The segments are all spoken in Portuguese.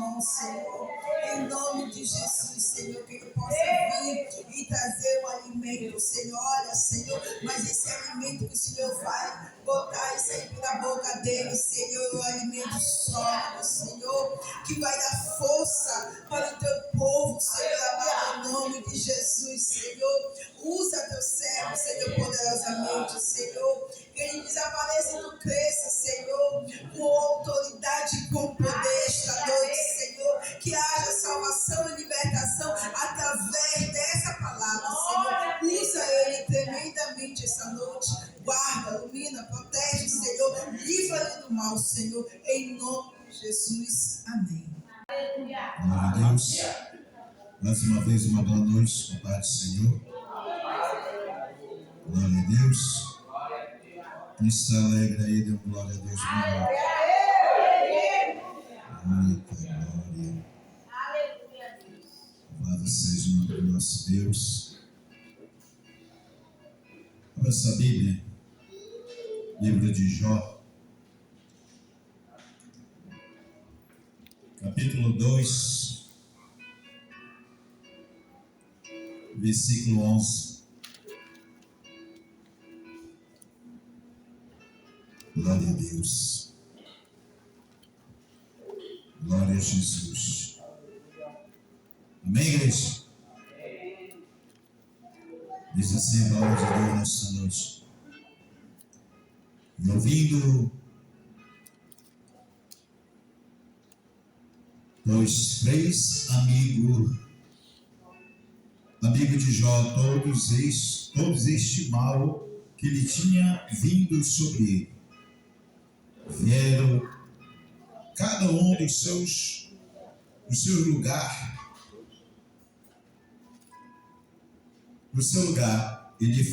irmãos, Senhor. Em nome de Jesus, Senhor, que Ele possa vir e trazer o alimento, Senhor. Olha, Senhor, mas esse alimento que o Senhor vai botar e sair pela boca dele, Senhor, é um alimento sólido, Senhor, que vai dar força para o teu povo, Senhor, amado, em nome de Jesus, Senhor. Usa teu servo, Senhor, poderosamente, Senhor. Que ele desapareça e tu cresça, Senhor, com autoridade e com poder esta noite, Senhor. Que haja salvação e libertação através dessa palavra, Senhor. Usa ele tremendamente esta noite. Guarda, ilumina, protege, Senhor. Livra-lhe do mal, Senhor. Em nome de Jesus. Amém. Glória a Deus. Mais uma vez, uma boa noite, com a paz do Senhor. Glória a Deus. Quem está alegre aí, dê glória a Deus. Muita glória. Louvado seja o nome do nosso Deus. Abra essa Bíblia, livro de Jó, capítulo 2, versículo 11. Glória a Deus. Glória a Jesus. Amém, igreja? Diz assim a palavra de Deus nesta noite. E ouvindo os três amigos de Jó, todos este mal que lhe tinha vindo sobre ele, vieram cada um do seu lugar. No seu lugar, ele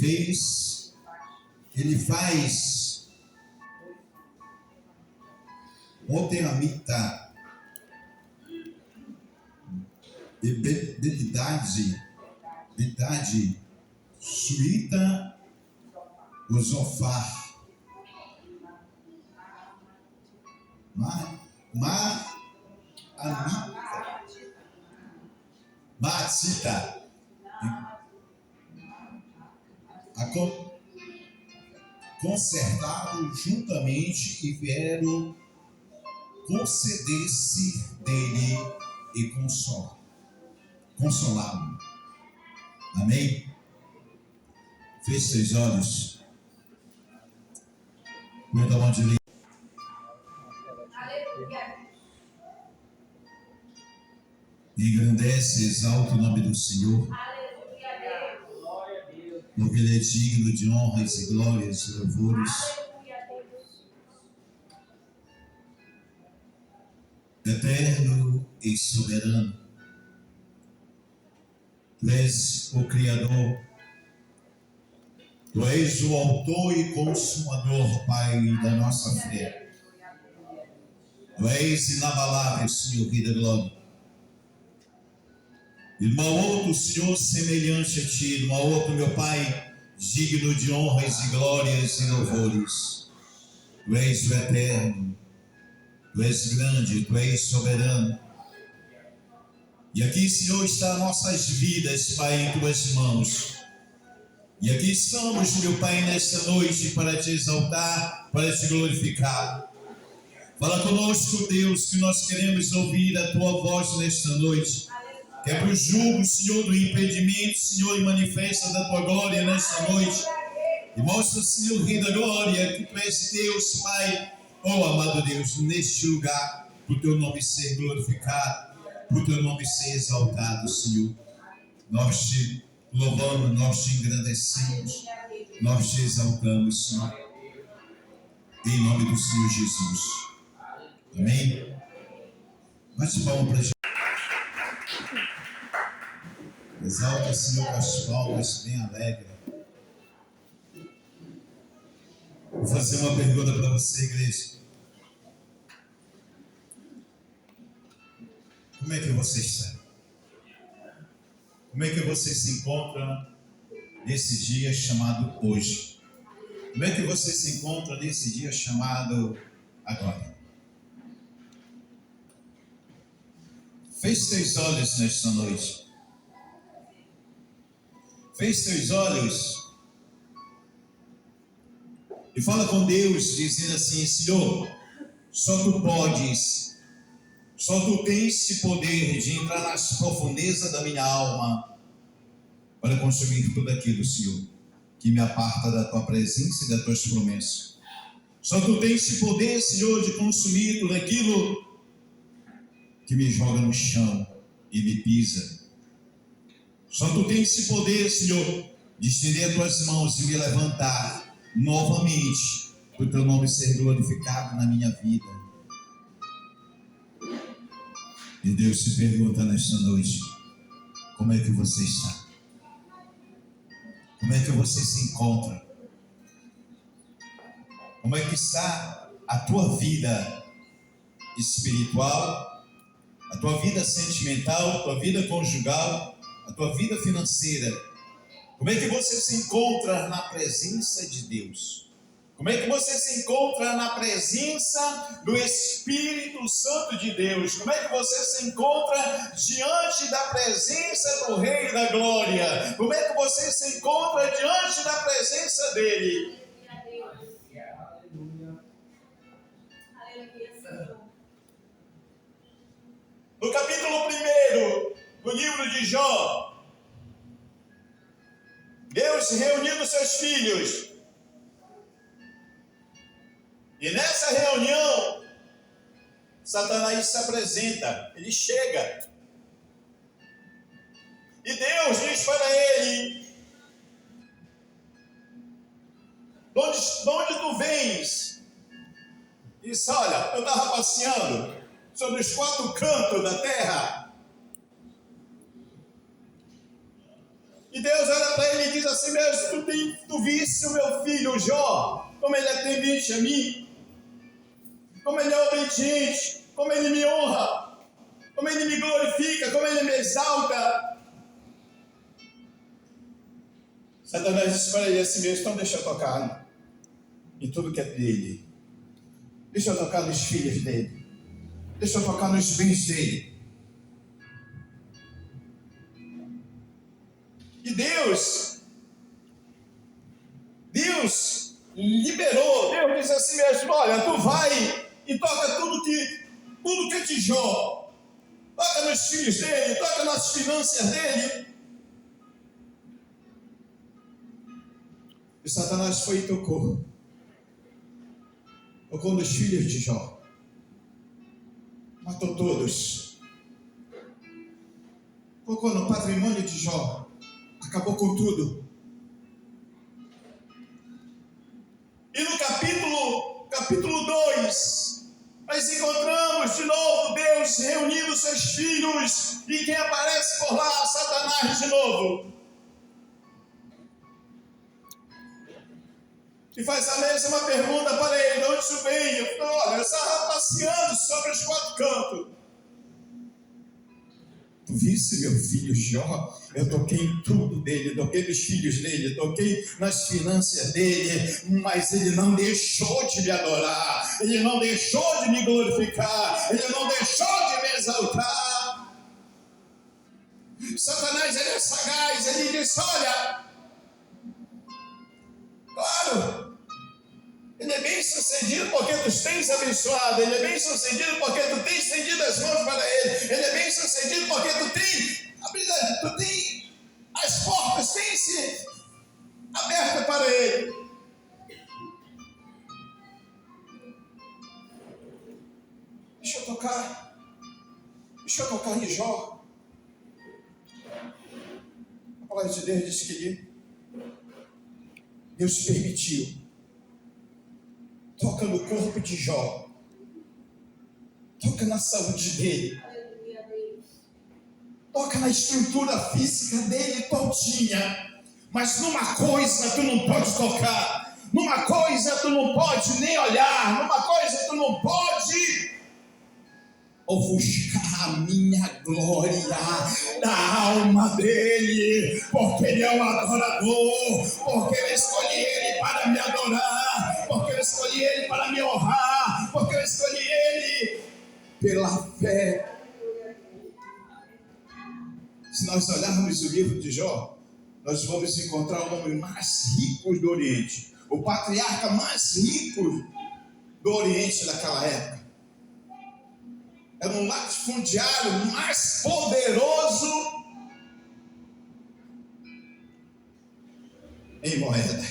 faz oteamita, bedade, suíta, osofar, matita, consertado juntamente e vieram conceder-se dele e consolá-lo. Amém? Feche seus olhos. Muita mão de lei. Engrandece, exalta o nome do Senhor. Porque Ele é digno de honras e glórias e louvores. Eterno e soberano. Tu és o Criador. Tu és o autor e consumador, Pai, da nossa fé. Tu és inabalável, Senhor, Rei da glória. E não há outro, Senhor, semelhante a Ti, não há outro, meu Pai, digno de honras e glórias e louvores. Tu és o eterno, Tu és grande, Tu és soberano. E aqui, Senhor, está nossas vidas, Pai, em Tuas mãos. E aqui estamos, meu Pai, nesta noite para Te exaltar, para Te glorificar. Fala conosco, Deus, que nós queremos ouvir a Tua voz nesta noite. Quebra o jugo, Senhor, do impedimento, Senhor, e manifesta da Tua glória nesta noite. E mostra, Senhor, Rei da glória, que Tu és Deus, Pai, oh amado Deus, neste lugar, para o Teu nome ser glorificado, para o Teu nome ser exaltado, Senhor. Nós Te louvamos, nós Te engrandecemos, nós Te exaltamos, Senhor. Em nome do Senhor Jesus. Amém? Bate palma para Jesus. Exalta, Senhor, com as palmas, bem alegre. Vou fazer uma pergunta para você, igreja. Como é que você está? Como é que você se encontra nesse dia chamado hoje? Como é que você se encontra nesse dia chamado agora? Feche teus olhos nesta noite. Feche teus olhos e fala com Deus, dizendo assim: Senhor, só tu podes, só tu tens esse poder de entrar nas profundezas da minha alma para consumir tudo aquilo, Senhor, que me aparta da tua presença e das tuas promessas. Só tu tens esse poder, Senhor, de consumir tudo aquilo que me joga no chão e me pisa. Só tu tens esse poder, Senhor, de estender as tuas mãos e me levantar novamente, para o teu nome ser glorificado na minha vida. E Deus te pergunta nesta noite: como é que você está? Como é que você se encontra? Como é que está a tua vida espiritual, a tua vida sentimental, a tua vida conjugal, a tua vida financeira? Como é que você se encontra na presença de Deus? Como é que você se encontra na presença do Espírito Santo de Deus? Como é que você se encontra diante da presença do Rei da Glória? Como é que você se encontra diante da presença dele? No capítulo 1 do livro de Jó, Deus reunindo seus filhos. E nessa reunião, Satanás se apresenta, ele chega. E Deus diz para ele: de onde tu vens? E diz: olha, eu estava passeando sobre os 4 cantos da terra. E Deus olha para ele e diz assim mesmo: tu viste o meu filho Jó, como ele é temente a mim, como ele é obediente, como ele me honra, como ele me glorifica, como ele me exalta. Satanás disse para ele assim mesmo: então deixa eu tocar em tudo que é dele, deixa eu tocar nos filhos dele, deixa eu tocar nos bens dele. E Deus liberou. Deus disse assim mesmo: olha, tu vai e toca tudo que é de Jó, toca nos filhos dele, toca nas finanças dele. E Satanás foi e tocou nos filhos de Jó, matou todos, tocou no patrimônio de Jó, acabou com tudo. E no capítulo 2, nós encontramos de novo Deus reunindo seus filhos, e quem aparece por lá? Satanás de novo. E faz a mesma pergunta para ele: de onde tu vem? Eu falo: olha, eu estava passeando sobre os 4 cantos. Tu viste meu filho Jó? Eu toquei em tudo dele, toquei nos filhos dele, toquei nas finanças dele, mas ele não deixou de me adorar, ele não deixou de me glorificar, ele não deixou de me exaltar. Satanás, ele é sagaz, ele diz: olha, claro, ele é bem sucedido porque tu tens abençoado, ele é bem sucedido porque tu tens estendido as mãos para ele, ele é bem sucedido porque tu tens as portas, têm se abertas para ele. Deixa eu tocar em Jó. A palavra de Deus diz que Deus permitiu. Toca no corpo de Jó, toca na saúde dele, toca na estrutura física dele todinha. Mas numa coisa tu não pode tocar, numa coisa tu não pode nem olhar, numa coisa tu não pode ofuscar a minha glória da alma dele, porque ele é um adorador, porque eu escolhi ele para me adorar, porque eu escolhi ele para me honrar, porque eu escolhi ele pela fé. Se nós olharmos o livro de Jó, nós vamos encontrar o homem mais rico do Oriente, o patriarca mais rico do Oriente daquela época. Era um latifundiário mais poderoso em moeda.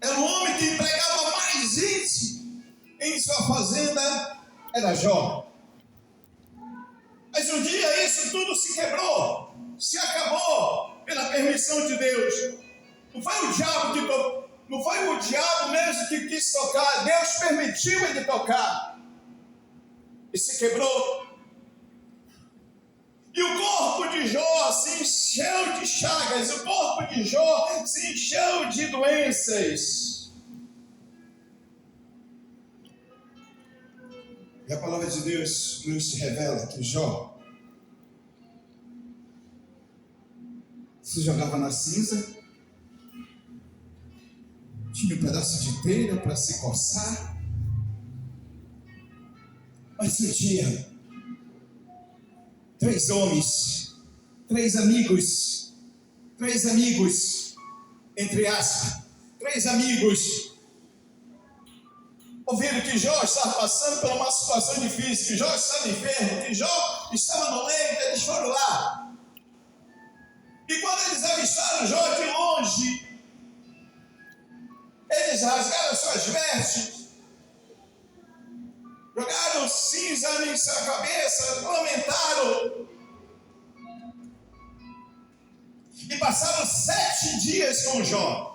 Era um homem que empregava mais gente em sua fazenda, era Jó. Mas um dia isso tudo se quebrou, se acabou pela permissão de Deus. Não foi o diabo mesmo que quis tocar, Deus permitiu ele tocar. E se quebrou. E o corpo de Jó se encheu de chagas, o corpo de Jó se encheu de doenças. E a palavra de Deus nos revela que Jó se jogava na cinza, tinha um pedaço de telha para se coçar, mas sentia 3 homens, 3 amigos, entre aspas, 3 amigos, ouviram que Jó estava passando por uma situação difícil, que Jó estava enfermo, que Jó estava no leito. Eles foram lá. E quando eles avistaram Jó de longe, eles rasgaram suas vestes, jogaram cinza em sua cabeça, lamentaram. E passaram 7 dias com Jó.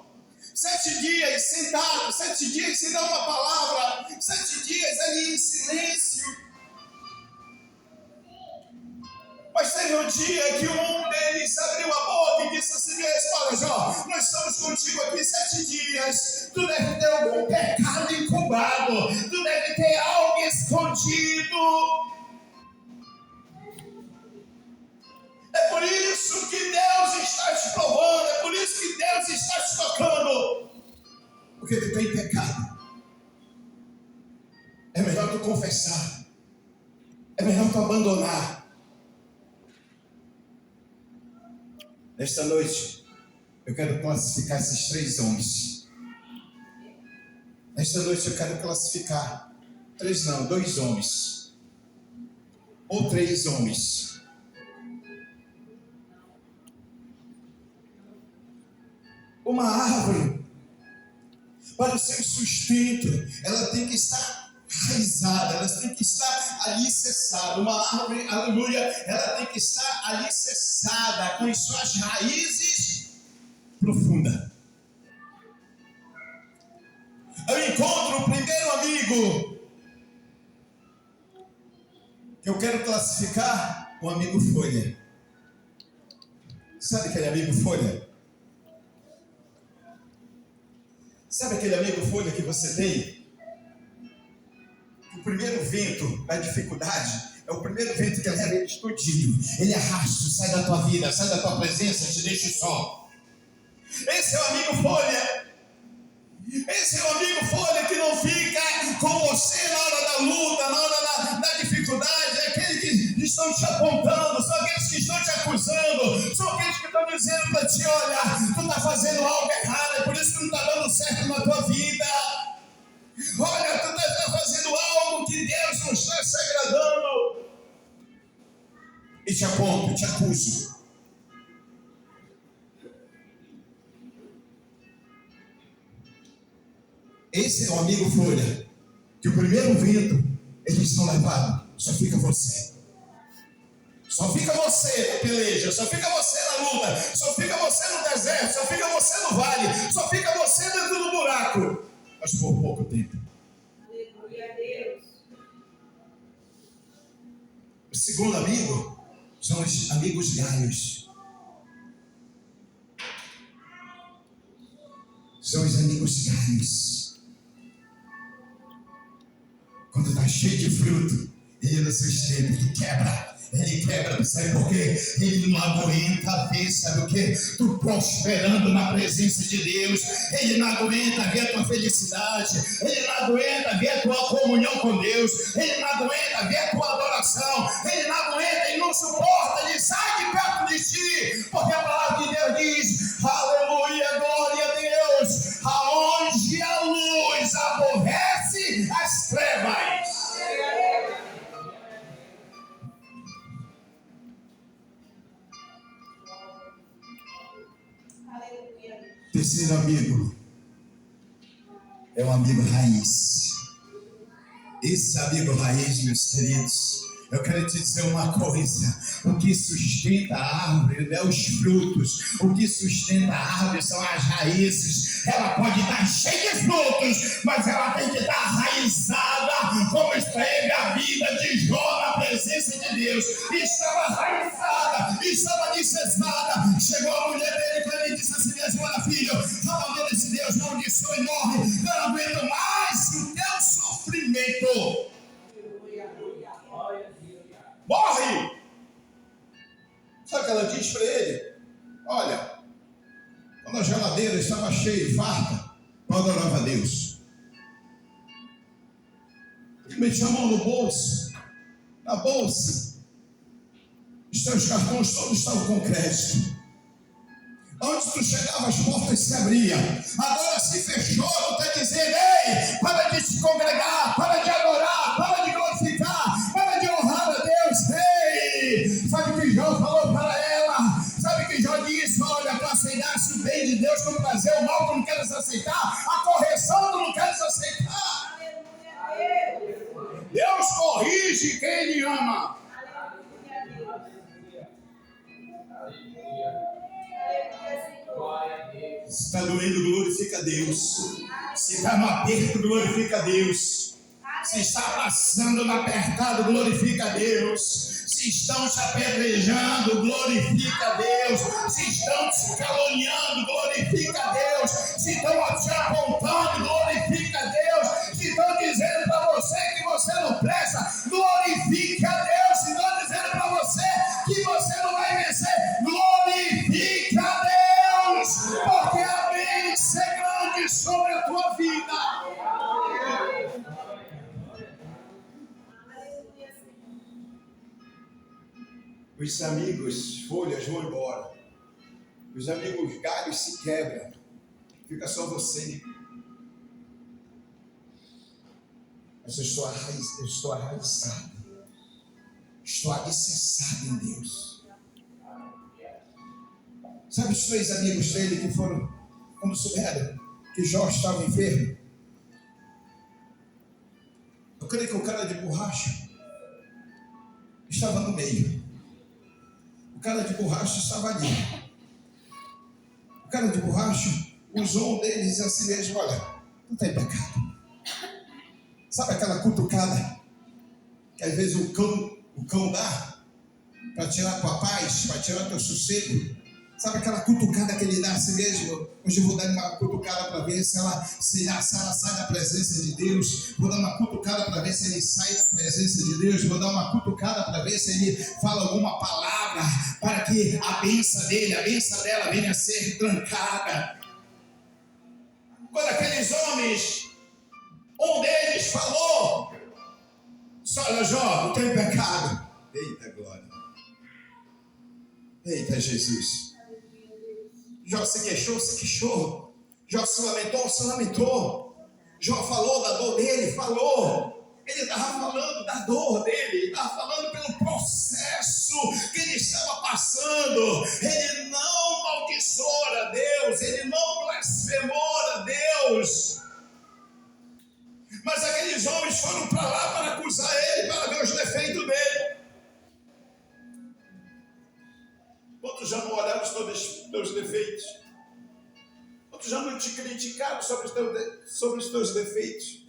7 dias sentado, 7 dias sem dar uma palavra, 7 dias ali em silêncio. Mas teve um dia que um deles abriu a boca e disse assim mesmo: olha Jó, nós estamos contigo aqui 7 dias, tu deve ter algum pecado incubado, tu deve ter algo escondido. É por isso que Deus está te provando, é por isso que Deus está te tocando. Porque tu tem pecado. É melhor tu confessar. É melhor tu abandonar. Nesta noite, eu quero classificar esses 3 homens. Nesta noite eu quero classificar 2 homens. Ou 3 homens. Uma árvore, para o seu sustento, ela tem que estar enraizada, ela tem que estar alicerçada. Uma árvore, aleluia, ela tem que estar alicerçada com as suas raízes profundas. Eu encontro o primeiro amigo que eu quero classificar, o amigo folha. Sabe aquele amigo folha? Sabe aquele amigo folha que você tem? O primeiro vento da dificuldade é o primeiro vento que leva ele escondido. Ele arrasta, sai da tua vida, sai da tua presença, te deixa só. Esse é o amigo folha. Esse é o amigo folha que não fica com você na hora da luta, na hora da dificuldade. É aquele que estão te apontando, são aqueles que estão te acusando, são aqueles que estão dizendo para ti: olha, tu está fazendo algo errado, é por isso que não está dando certo na tua vida. Olha, tu está fazendo algo que Deus não está se agradando. E te aponto, te acuso. Esse é o amigo folha, que o primeiro vento eles estão levados, só fica você. Só fica você na peleja, só fica você na luta, só fica você no deserto, só fica você no vale, só fica você dentro do buraco. Mas por pouco tempo. Aleluia a Deus. O segundo amigo são os amigos galhos. São os amigos galhos. Quando está cheio de fruto, ele no seu extremo, ele quebra, sabe por quê? Ele não aguenta ver, sabe o quê? Tu prosperando na presença de Deus. Ele não aguenta ver a tua felicidade, ele não aguenta ver a tua comunhão com Deus, ele não aguenta ver a tua adoração, ele não aguenta, ele não não suporta, ele sai de perto de ti, porque a palavra de Deus diz, aleluia, glória a Deus, aonde a luz aborrece as trevas. Terceiro amigo é um amigo raiz. Esse amigo raiz, meus queridos, eu quero te dizer uma coisa: o que sustenta a árvore não é os frutos, o que sustenta a árvore são as raízes. Ela pode estar cheia de frutos, mas ela tem que estar arraizada, como esteve a vida de Jó na presença de Deus. Estava arraizada, estava alicerçada. Chegou a mulher dele para ele e disse assim: minha senhora, filho, a mão desse Deus maldiçoa e morre. Eu não aguento mais o teu sofrimento. Morre! Sabe o que ela diz para ele? Olha, quando a geladeira estava cheia e farta, eu adorava a Deus. Ele metia a mão no bolso, na bolsa, os teus cartões todos estavam com crédito. Onde tu chegava, as portas se abriam. Agora se fechou, tu está dizendo: ei, para de se congregar, para de adorar, para de glorificar, para de honrar a Deus. Ei, sabe o que Jó falou para ela? Sabe o que Jó disse? Olha, tu aceitasse o bem de Deus como prazer, o mal tu não queres aceitar, a correção tu não queres aceitar. Deus corrige quem Ele ama. Se está doendo, glorifica a Deus. Se está no aperto, glorifica a Deus. Se está passando no apertado, glorifica a Deus. Se estão te apedrejando, glorifica a Deus. Se estão te caluniando, glorifica a Deus. Se estão te apontando, glorifica a Deus. Se estão dizendo para você que você não presta, glorifica a Deus. Se estão dizendo para você que você não vai vencer, glorifica a Deus, porque a bênção é grande sobre a tua vida. Os amigos folhas vão embora, os amigos galhos se quebram, fica só você. Mas eu estou arraizado, estou alicerçado em Deus. Sabe os três amigos dele que foram, quando souberam que Jó estava enfermo? Eu creio que o cara de borracha estava no meio. O cara de borracha estava ali. O cara de borracha usou um deles assim mesmo: olha, não está em pecado. Sabe aquela cutucada que às vezes o cão dá para tirar tua paz, para tirar teu sossego? Sabe aquela cutucada que ele dá a si mesmo? Hoje eu vou dar uma cutucada para ver se ela sai da presença de Deus. Vou dar uma cutucada para ver se ele sai da presença de Deus. Vou dar uma cutucada para ver se ele fala alguma palavra para que a bênção dele, a bênção dela venha a ser trancada. Quando aqueles homens, um deles falou: olha, Jó, não tem pecado. Eita glória. Eita Jesus. Jó se queixou. Jó se lamentou. Jó falou da dor dele, falou. Ele estava falando da dor dele, ele estava falando pelo processo que ele estava passando. Ele não maldiçoou a Deus, ele não blasfemou a Deus. Mas aqueles homens foram para lá para acusar ele, para ver os defeitos dele. Quantos já não olharam sobre os teus defeitos? Quantos já não te criticaram sobre os teus defeitos?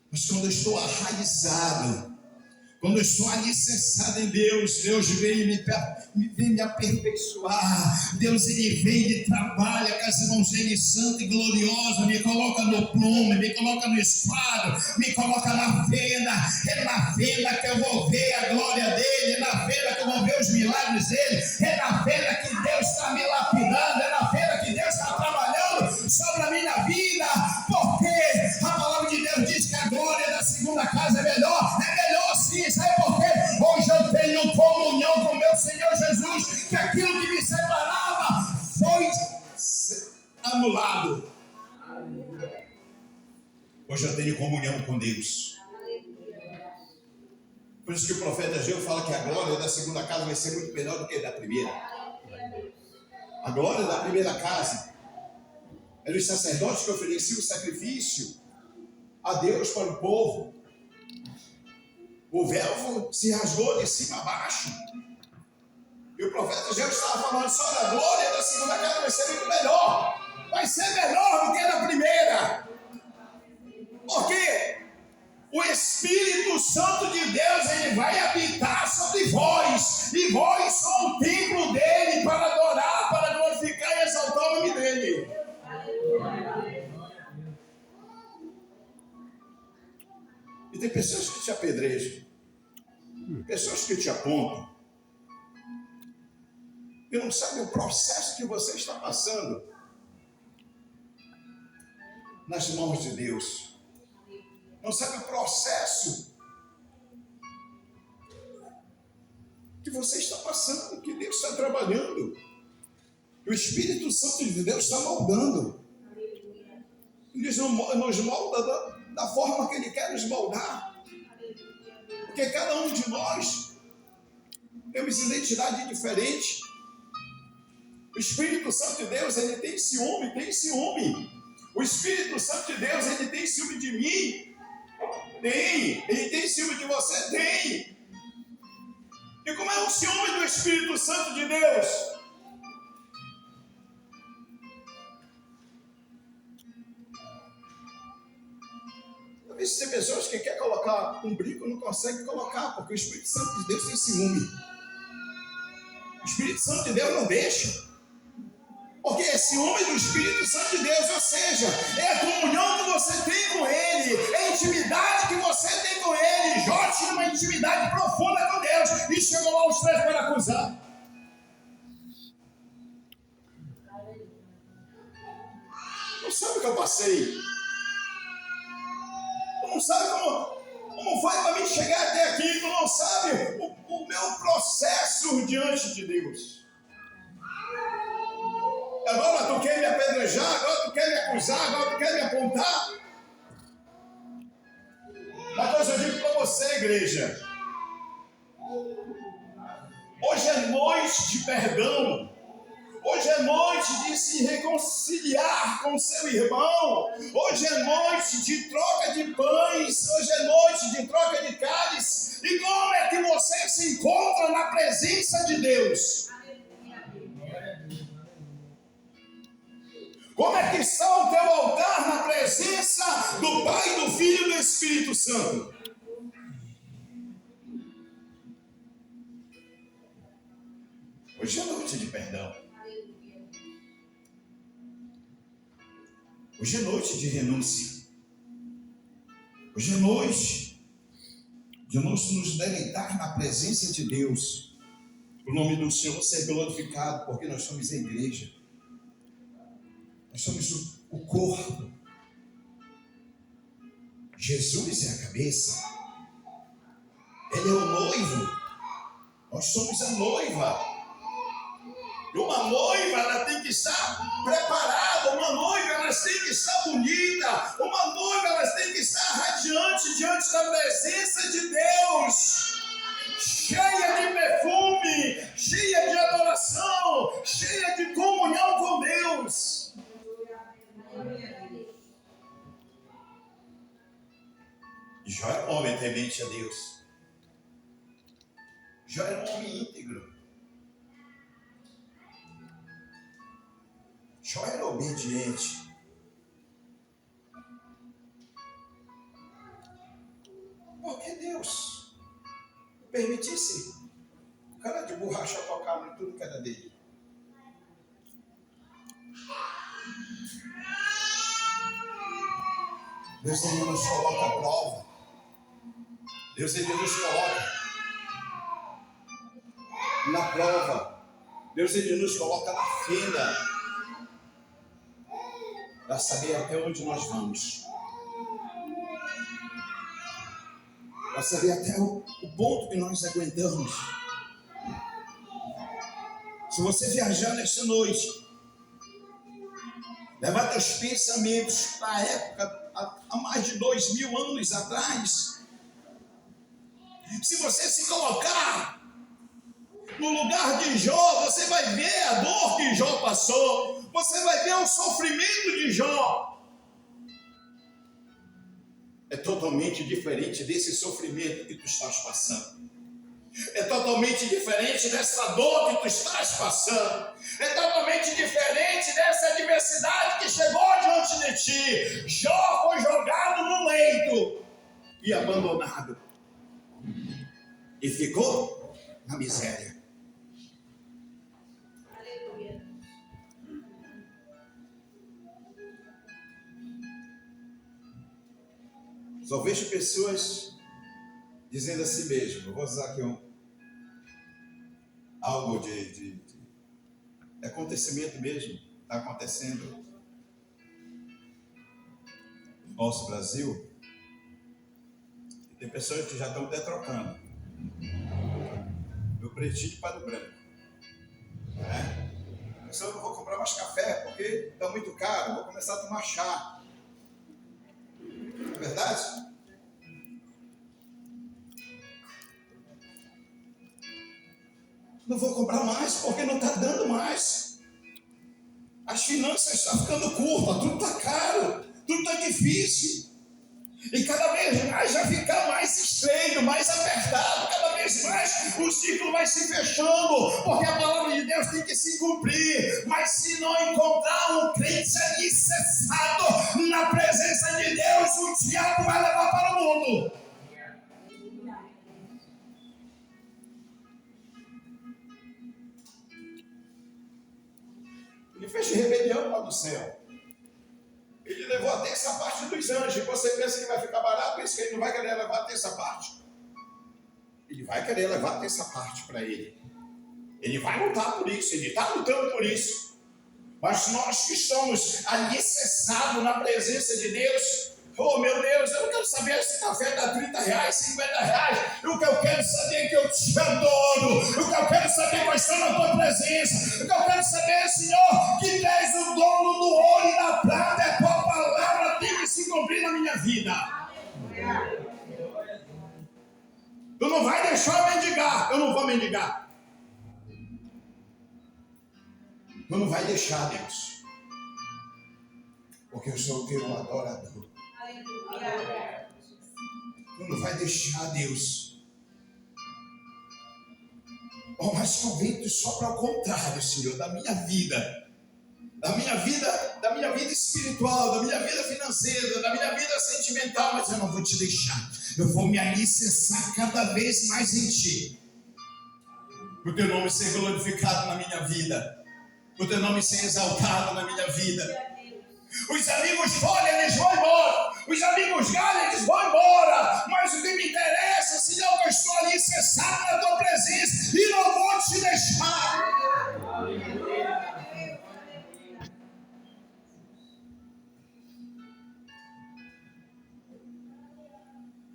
Mas quando eu estou arraizado, quando eu estou alicerçado em Deus, Deus vem me aperfeiçoar. Deus, Ele vem e trabalha com essa mão dele santa e gloriosa, me coloca no plume, me coloca no esquadro, me coloca na fenda. É na fenda que eu vou ver a glória dele, é na fenda que eu vou ver os milagres dele, é na fenda que Deus está me lapidando, é na fenda que Deus está trabalhando sobre a minha vida, porque a palavra de Deus diz que a glória da segunda casa é melhor sim, sabe por quê? hoje eu tenho comunhão com Deus. Por isso que o profeta Ageu fala que a glória da segunda casa vai ser muito melhor do que a da primeira. A glória da primeira casa eram os sacerdotes que ofereciam o sacrifício a Deus para o povo. O véu se rasgou de cima a baixo. E o profeta Ageu estava falando só da glória da segunda casa vai ser muito melhor. Vai ser melhor do que a da primeira. Porque o Espírito Santo de Deus, ele vai habitar sobre vós. E vós são o templo dele para adorar, para glorificar e exaltar o nome dele. E tem pessoas que te apedrejam. Pessoas que te apontam. E não sabem o processo que você está passando nas mãos de Deus. Não sabe o processo que você está passando, que Deus está trabalhando. O Espírito Santo de Deus está moldando. Ele nos molda da forma que Ele quer nos moldar. Porque cada um de nós temos identidade diferente. O Espírito Santo de Deus, ele tem ciúme, O Espírito Santo de Deus, ele tem ciúme de mim. Tem. Ele tem ciúme de você? Tem. E como é o ciúme do Espírito Santo de Deus? Talvez tem pessoas que querem colocar um brinco e não conseguem colocar, porque o Espírito Santo de Deus tem ciúme. O Espírito Santo de Deus não deixa. Porque é ciúme do Espírito Santo de Deus, ou seja, é a comunhão que você tem com Ele, é a intimidade que você tem com Ele. Jó tinha uma intimidade profunda com Deus e chegou lá os 3 para acusar. Não sabe o que eu passei? Não sabe como foi para mim chegar até aqui? Tu não sabe o meu processo diante de Deus. Agora tu quer me apedrejar, agora tu quer me acusar, agora tu quer me apontar. Mas eu digo para você, igreja, hoje é noite de perdão. Hoje é noite de se reconciliar com seu irmão. Hoje é noite de troca de pães. Hoje é noite de troca de cálices. E como é que você se encontra na presença de Deus? Como é que está o teu altar na presença do Pai, do Filho e do Espírito Santo? Hoje é noite de perdão. Hoje é noite de renúncia. Hoje é noite de nós nos deleitar na presença de Deus. O nome do Senhor ser glorificado, porque nós somos a igreja. Nós somos o corpo. Jesus é a cabeça. Ele é o noivo. Nós somos a noiva. E uma noiva, ela tem que estar preparada. Uma noiva, ela tem que estar bonita. Uma noiva, ela tem que estar radiante diante da presença de Deus. Cheia de perfume, cheia de adoração, cheia de comunhão com Deus. Jó era um homem temente a Deus. Jó era um homem íntegro. Jó era obediente. Porque Deus permitisse o cara de borracha tocar em tudo que era dele. Deus ele nos coloca à prova. Deus ele nos coloca na prova. Deus ele nos coloca na fenda para saber até onde nós vamos. Para saber até o ponto que nós aguentamos. Se você viajar nesta noite, leva teus pensamentos para a época há mais de 2000 anos atrás. Se você se colocar no lugar de Jó, você vai ver a dor que Jó passou, você vai ver o sofrimento de Jó. É totalmente diferente desse sofrimento que tu estás passando. É totalmente diferente dessa dor que tu estás passando. É totalmente diferente dessa adversidade que chegou diante de ti. Jó foi jogado no leito e abandonado. E ficou na miséria. Aleluia. Só vejo pessoas dizendo a si mesmo, eu vou usar aqui algo de acontecimento mesmo, está acontecendo no nosso Brasil, e tem pessoas que já estão até trocando meu pretinho para o branco, né? Eu não vou comprar mais café porque está muito caro, vou começar a tomar chá. Não é verdade? Não vou comprar mais porque não está dando mais. As finanças estão ficando curtas, tudo está caro, tudo está difícil. E cada vez mais vai ficar mais estreito, mais apertado, cada vez mais o ciclo vai se fechando, porque a palavra de Deus tem que se cumprir. Mas se não encontrar um crente alicerçado na presença de Deus, o diabo vai levar para o mundo. Ele fez rebelião lá do céu. Ele levou a terça parte dos anjos. E você pensa que vai ficar barato? Pensa que ele não vai querer levar a terça parte. Ele vai querer levar a terça parte para ele. Ele vai lutar por isso. Ele está lutando por isso. Mas nós que estamos alicerçados na presença de Deus, oh meu Deus, eu não quero saber se café está R$30, R$50. O que eu quero saber é que eu te adoro. O que eu quero saber é que eu estou na tua presença. O que eu quero saber, Senhor, que tu és o dono do ouro e da prata. É a tua palavra tem que se cumprir na minha vida. Tu não vai deixar eu mendigar. Eu não vou mendigar. Tu não vai deixar, Deus. Porque eu sou o teu adorador. Tu não vai deixar, Deus. Oh, mas talvez tu sopra ao contrário, Senhor, da minha vida. Da minha vida espiritual, da minha vida financeira, da minha vida sentimental. Mas eu não vou te deixar. Eu vou me alicerçar cada vez mais em ti. Para o teu nome ser glorificado na minha vida. Para o teu nome ser exaltado na minha vida. Os amigos folham, eles vão embora. Os amigos galham, eles vão embora. Mas o que me interessa, Senhor, que eu estou ali cessado na tua presença e não vou te deixar.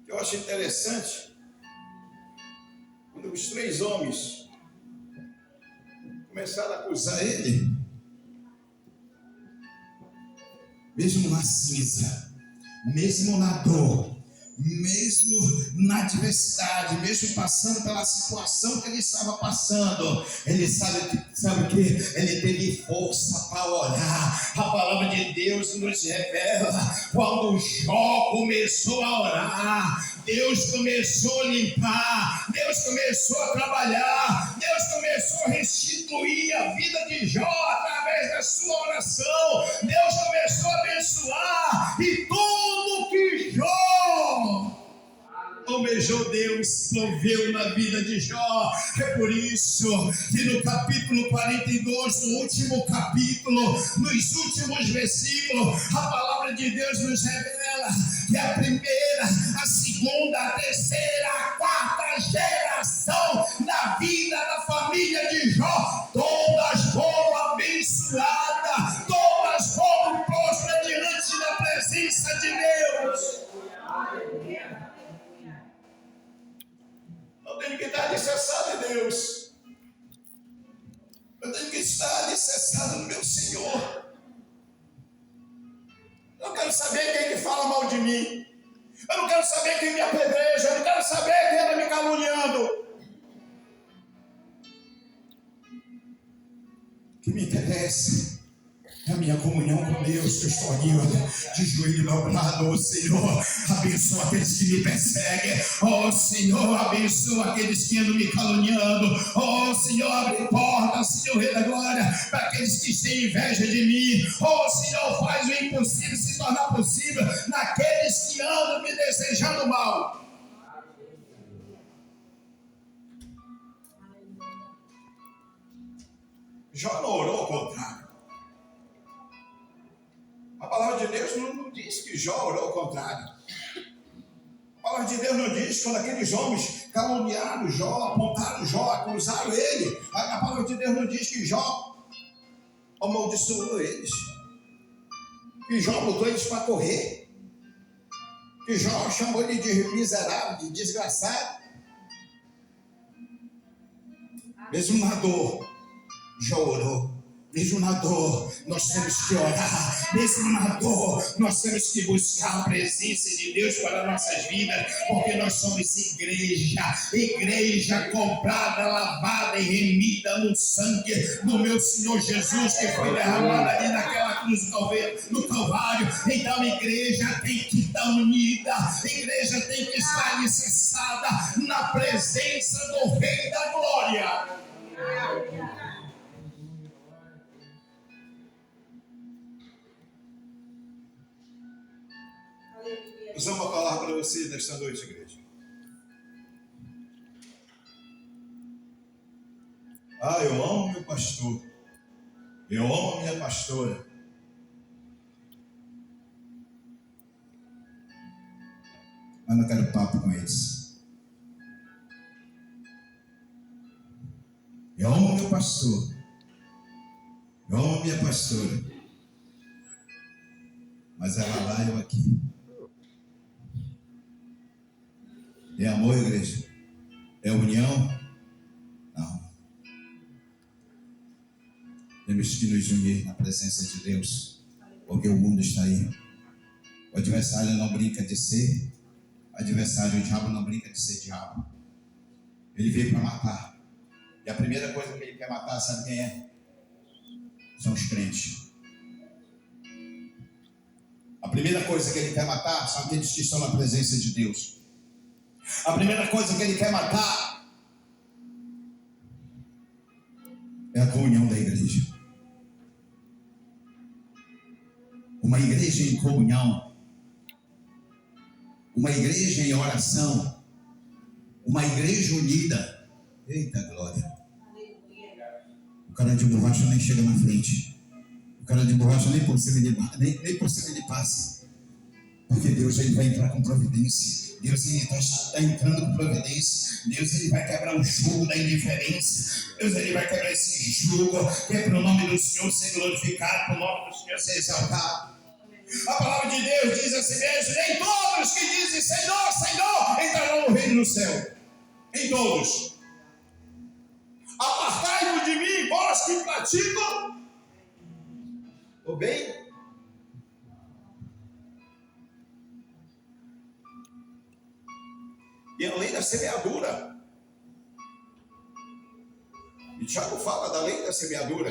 Eu acho interessante quando os 3 homens começaram a acusar ele. Mesmo na cinza, mesmo na dor, mesmo na adversidade, mesmo passando pela situação que ele estava passando, ele sabe o que? Ele teve força para orar. A palavra de Deus nos revela, quando Jó começou a orar, Deus começou a limpar, Deus começou a trabalhar, Deus começou a restituir a vida de Jó através da sua oração. Deus começou a abençoar, e tudo que Jó almejou, Deus proveu na vida de Jó. É por isso que no capítulo 42, no último capítulo, nos últimos versículos, a palavra de Deus nos revela que a primeira, a segunda, a terceira, a quarta geração da vida da família de Jó, todas foram abençoadas, todas foram prósperas diante da presença de Deus. Eu tenho que estar alicerçado em Deus. Eu tenho que estar alicerçado no meu Senhor. Eu quero saber quem que fala mal de de mim. Eu não quero saber quem me apedreja, eu não quero saber quem anda me caluniando. O que me interessa é a minha comunhão com Deus, que eu estou ali, de joelho dobrado. Senhor, abençoa aqueles que me perseguem. Senhor, abençoa aqueles que andam me caluniando. Senhor, abre portas, Senhor, Rei da Glória, para aqueles que têm inveja de mim. Senhor, faz o impossível se tornar possível naqueles que andam me desejando mal. Jó não orou ao contrário. A palavra de Deus não diz que Jó orou ao contrário. A palavra de Deus não diz quando aqueles homens caluniaram Jó, apontaram Jó, acusaram ele. A palavra de Deus não diz que Jó amaldiçoou eles. Que Jó botou eles para correr. Que Jó chamou ele de miserável, de desgraçado. Mesmo na dor, Jó orou. Mesmo na dor, nós temos que orar. Mesmo na dor, nós temos que buscar a presença de Deus para nossas vidas, porque nós somos igreja comprada, lavada e remida no sangue do meu Senhor Jesus, que foi derramado ali naquela cruz no Calvário. Então a igreja tem que estar unida, a igreja tem que estar alicerçada na presença do Rei da Glória. Usamos uma palavra para você nesta noite, igreja. Eu amo meu pastor. Eu amo a minha pastora. Mas não quero papo com eles. Eu amo meu pastor. Eu amo a minha pastora. Mas ela lá e eu aqui. É amor, igreja? É união? Não. Temos que nos unir na presença de Deus, porque o mundo está aí. O adversário não brinca de ser adversário, o diabo não brinca de ser diabo. Ele veio para matar. E a primeira coisa que ele quer matar, sabe quem é? São os crentes. A primeira coisa que ele quer matar são aqueles que estão na presença de Deus. A primeira coisa que ele quer matar é a comunhão da igreja. Uma igreja em comunhão, uma igreja em oração, uma igreja unida. Eita glória! O cara de borracha nem chega na frente. O cara de borracha nem por cima ele passa. Porque Deus ele vai entrar com providência. Deus está entrando com providência. Deus ele vai quebrar o jugo da indiferença. Deus ele vai quebrar esse jugo, que é para o nome do Senhor ser glorificado, para o nome do Senhor ser exaltado. A palavra de Deus diz assim mesmo: nem todos que dizem Senhor, Senhor, entrarão no reino do céu. Nem todos. Apartai-vos de mim, vós que praticam o bem. E a lei da semeadura. E Tiago fala da lei da semeadura.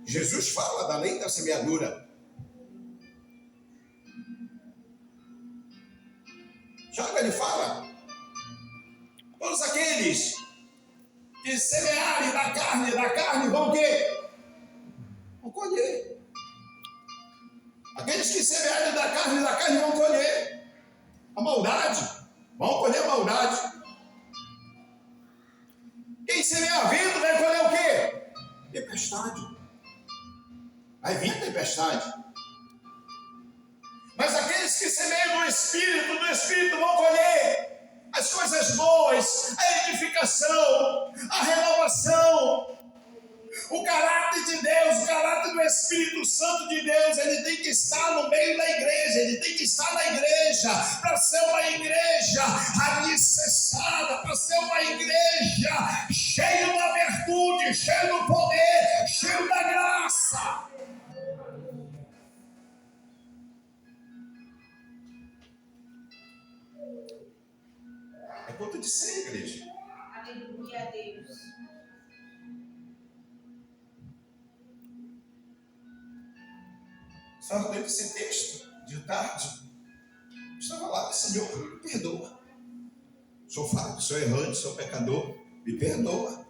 Jesus fala da lei da semeadura. Tiago ele fala: todos aqueles que semearem da carne vão o quê? Vão colher. Aqueles que semearem da carne vão colher a maldade. Vão colher a maldade. Quem semear vento vai colher o quê? Tempestade. Vai vir tempestade. Mas aqueles que semeiam no Espírito vão colher as coisas boas, a edificação, a renovação. O caráter de Deus, o caráter do Espírito Santo de Deus, ele tem que estar no meio da igreja, ele tem que estar na igreja, para ser uma igreja alicerçada, para ser uma igreja cheia da virtude, cheia do poder, cheia da graça. gota de sangue, igreja. Aleluia a Deus. Estava lendo esse texto de tarde. Estava lá, Senhor, me perdoa. Sou falho, sou errante, sou pecador. Me perdoa.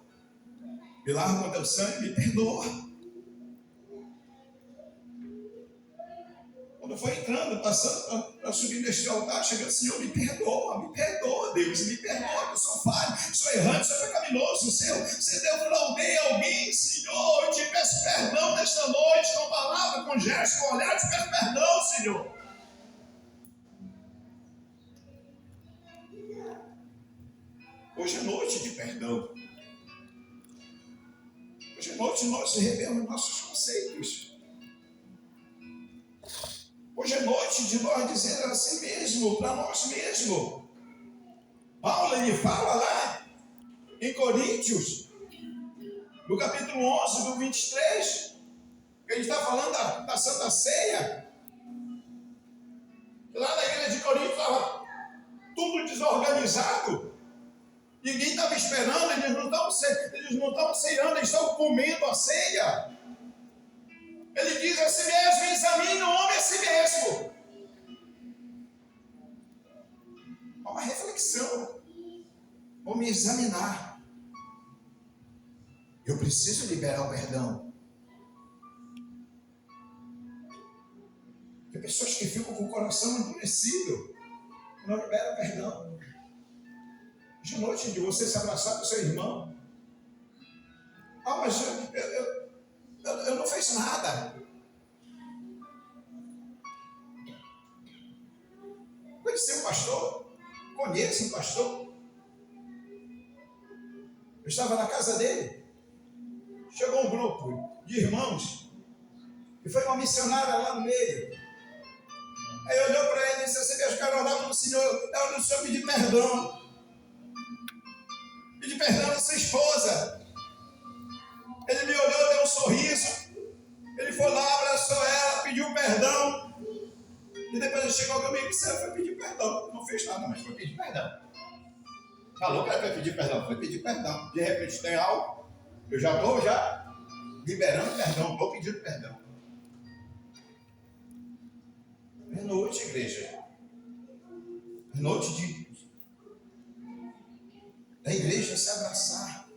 Me lava com teu sangue, me perdoa. Quando foi entrando, passando para subir neste altar, chegando, Senhor, me perdoa, Deus, me perdoa, eu sou falho, sou errante, sou pecaminoso, se defraudei alguém, Senhor, eu te peço perdão nesta noite, com palavra, com gesto, com olhar, te peço perdão, Senhor. Hoje é noite de perdão. Hoje é noite de nós revermos nossos conceitos. Hoje é noite de nós dizer a si mesmo, para nós mesmos. Paulo, ele fala lá em Coríntios, no capítulo 11, do 23, que ele está falando da Santa Ceia. Lá na igreja de Coríntios estava tudo desorganizado. Ninguém estava esperando, eles não estavam ceando, eles estavam comendo a ceia. Ele diz a si mesmo, examine o homem a si mesmo. Há uma reflexão. Vou me examinar. Eu preciso liberar o perdão. Tem pessoas que ficam com o coração endurecido, não liberam perdão. De noite de você se abraçar com o seu irmão. Ah, mas eu não fiz nada. Conheci um pastor, conheço um pastor. Eu estava na casa dele. Chegou um grupo de irmãos e foi uma missionária lá no meio. Aí olhou para ele e disse assim: meus caras oravam no Senhor, eu não soube pedir perdão. Pedi perdão à sua esposa. Ele me olhou, deu um sorriso. Ele foi lá, abraçou ela, pediu perdão. E depois ele chegou comigo e disse: foi pedir perdão. Não fez nada, mas foi pedir perdão. Falou que era para pedir perdão, foi pedir perdão. De repente tem algo, eu já estou liberando perdão, estou pedindo perdão. É noite, igreja. É noite da igreja se abraçar,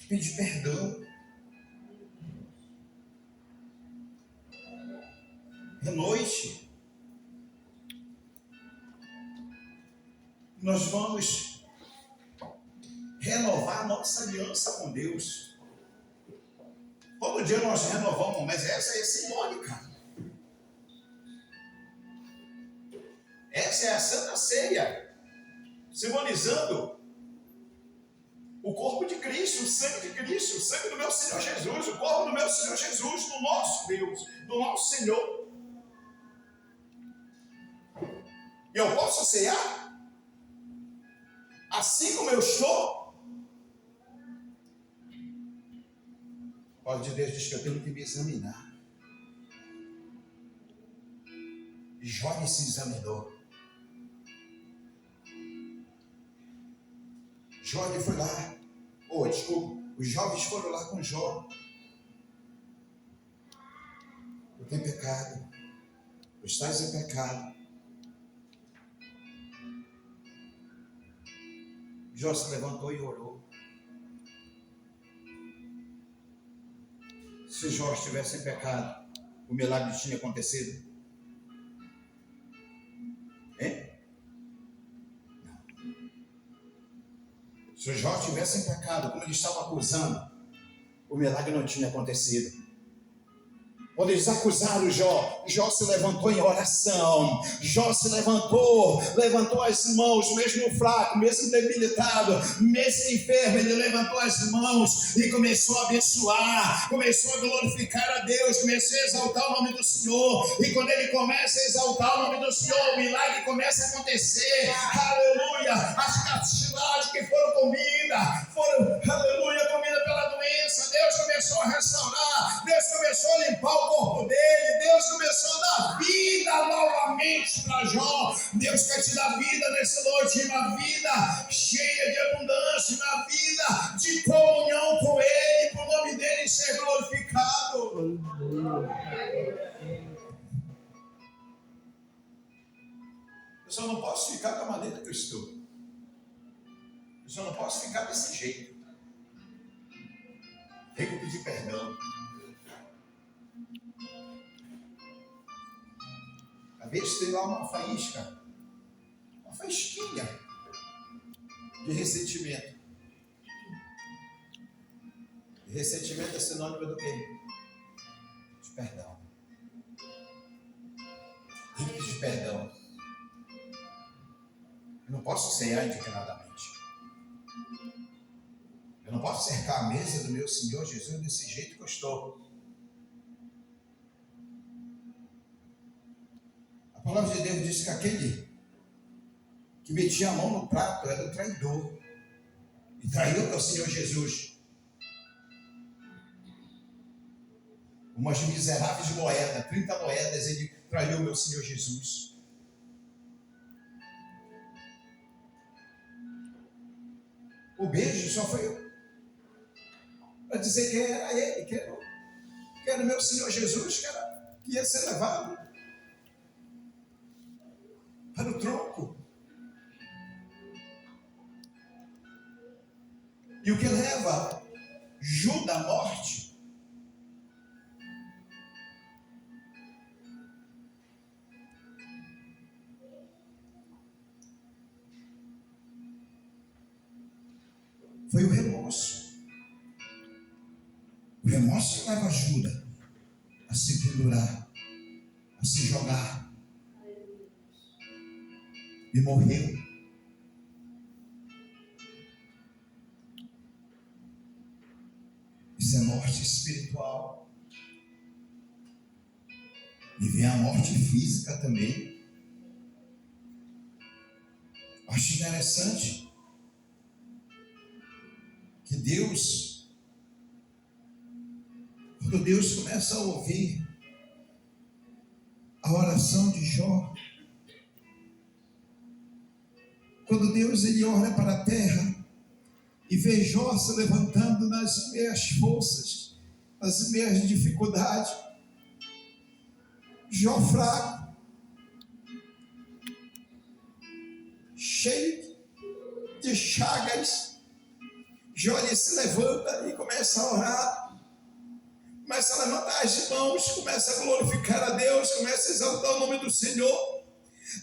pedir perdão. É noite. Nós vamos renovar a nossa aliança com Deus. Todo dia nós renovamos, mas essa é simbólica. Essa é a Santa Ceia, simbolizando o corpo de Cristo, o sangue de Cristo, o sangue do meu Senhor Jesus, o corpo do meu Senhor Jesus, do nosso Deus, do nosso Senhor. E eu posso ceiar assim como eu estou? A palavra de Deus diz que eu tenho que me examinar. E Jó se examinou. Jó foi lá. Os jovens foram lá com Jó. Tu tem pecado. Tu estás em pecado. Jó se levantou e orou. Se Jó estivesse em pecado, o milagre tinha acontecido? Hein? Não. Se Jó estivesse em pecado, como ele estava acusando, o milagre não tinha acontecido. Quando eles acusaram Jó, Jó se levantou em oração. Jó se levantou as mãos, mesmo fraco, mesmo debilitado, mesmo enfermo, ele levantou as mãos e começou a abençoar, começou a glorificar a Deus, começou a exaltar o nome do Senhor. E quando ele começa a exaltar o nome do Senhor, o milagre começa a acontecer. Aleluia! As castigadas que foram comidas, aleluia, comida pela doença, Deus começou a restaurar, Deus começou a limpar o corpo dele, Deus começou a dar vida novamente para Jó. Deus quer te dar vida nessa noite. tinha uma vida cheia de abundância, uma vida de comunhão com Ele, para o nome dele ser glorificado. Eu só não posso ficar da maneira que eu estou. Eu só não posso ficar desse jeito. Tem que pedir perdão. Às vezes tem lá uma faísca, uma faísquinha de ressentimento. E ressentimento é sinônimo do quê? De perdão. Tem que pedir perdão. Eu não posso ceiar indignadamente. Eu não posso cercar a mesa do meu Senhor Jesus desse jeito que eu estou. A palavra de Deus diz que aquele que metia a mão no prato era o traidor. E traiu o Senhor Jesus. Umas miseráveis moedas, 30 moedas, ele traiu o meu Senhor Jesus. O beijo só foi para dizer que era ele, que era o meu Senhor Jesus, que ia ser levado para o tronco. E o que leva Judas à morte foi o remorso. O remorso leva Judas a se pendurar, a se jogar. E morreu. Isso é morte espiritual. E vem a morte física também. Acho interessante que Deus, quando Deus começa a ouvir a oração de Jó, quando Deus ele olha para a terra e vê Jó se levantando nas meias forças, nas meias dificuldades, Jó fraco, cheio de chagas, Jó ele se levanta e começa a orar, começa a levantar as mãos, começa a glorificar a Deus, começa a exaltar o nome do Senhor.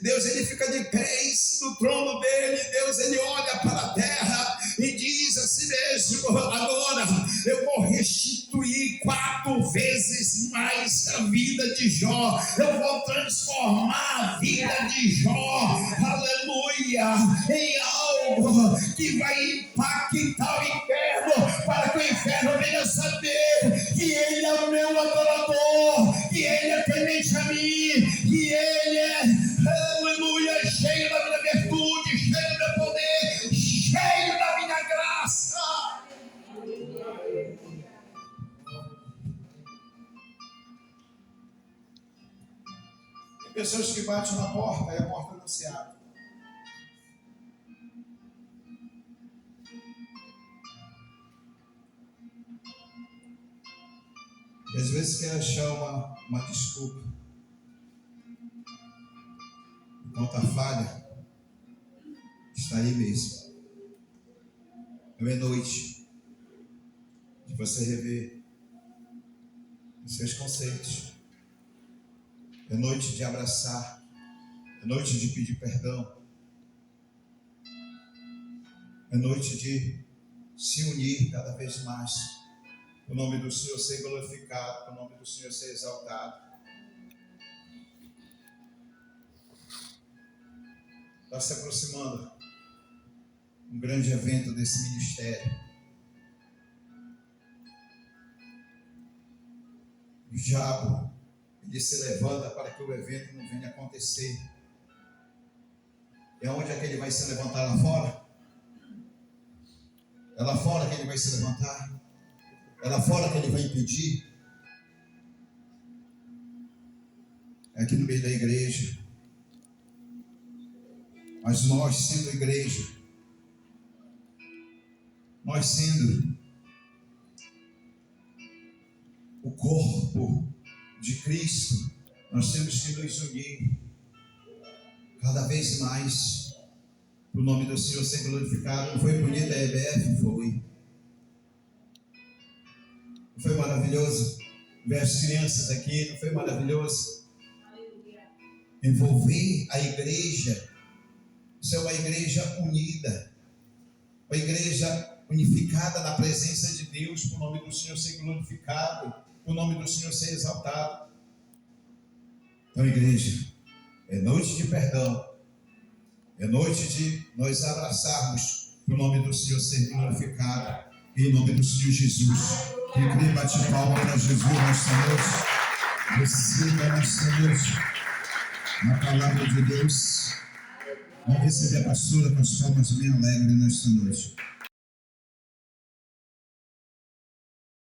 Deus ele fica de pés no trono dele, Deus ele olha para a terra e diz a si mesmo: agora eu vou restituir 4 vezes mais a vida de Jó, eu vou transformar a vida de Jó, aleluia, em algo que vai impactar o inferno, para que o inferno venha saber que ele é o meu adorador, que ele é temente a mim, que ele é, aleluia, cheio da minha virtude, cheio do meu poder, cheio da minha graça. Tem pessoas que batem na porta e a porta não se abre. E às vezes quer achar uma desculpa. Enquanto a falha está aí mesmo. Não é noite de você rever os seus conceitos. É noite de abraçar. É noite de pedir perdão. É noite de se unir cada vez mais. O nome do Senhor ser glorificado, o nome do Senhor ser exaltado. Está se aproximando um grande evento desse ministério. O diabo, ele se levanta para que o evento não venha acontecer. E onde é que ele vai se levantar? Lá fora? É lá fora que ele vai se levantar? É lá fora que ele vai impedir? É aqui no meio da igreja. Mas nós, sendo igreja, nós sendo o corpo de Cristo, nós temos que nos unir cada vez mais para o nome do Senhor ser glorificado. Não foi bonito a EBF? Foi. Não foi maravilhoso ver as crianças aqui? Não foi maravilhoso? Envolver a igreja. Isso é uma igreja unida, uma igreja unificada na presença de Deus, para o nome do Senhor ser glorificado, para o nome do Senhor ser exaltado. Então, igreja, é noite de perdão, é noite de nós abraçarmos para o nome do Senhor ser glorificado, em nome do Senhor Jesus. Quem crê, bate palma para Jesus nesta noite. Receba nesta noite a palavra de Deus. Vamos receber a pastora com as palmas bem alegres nesta noite.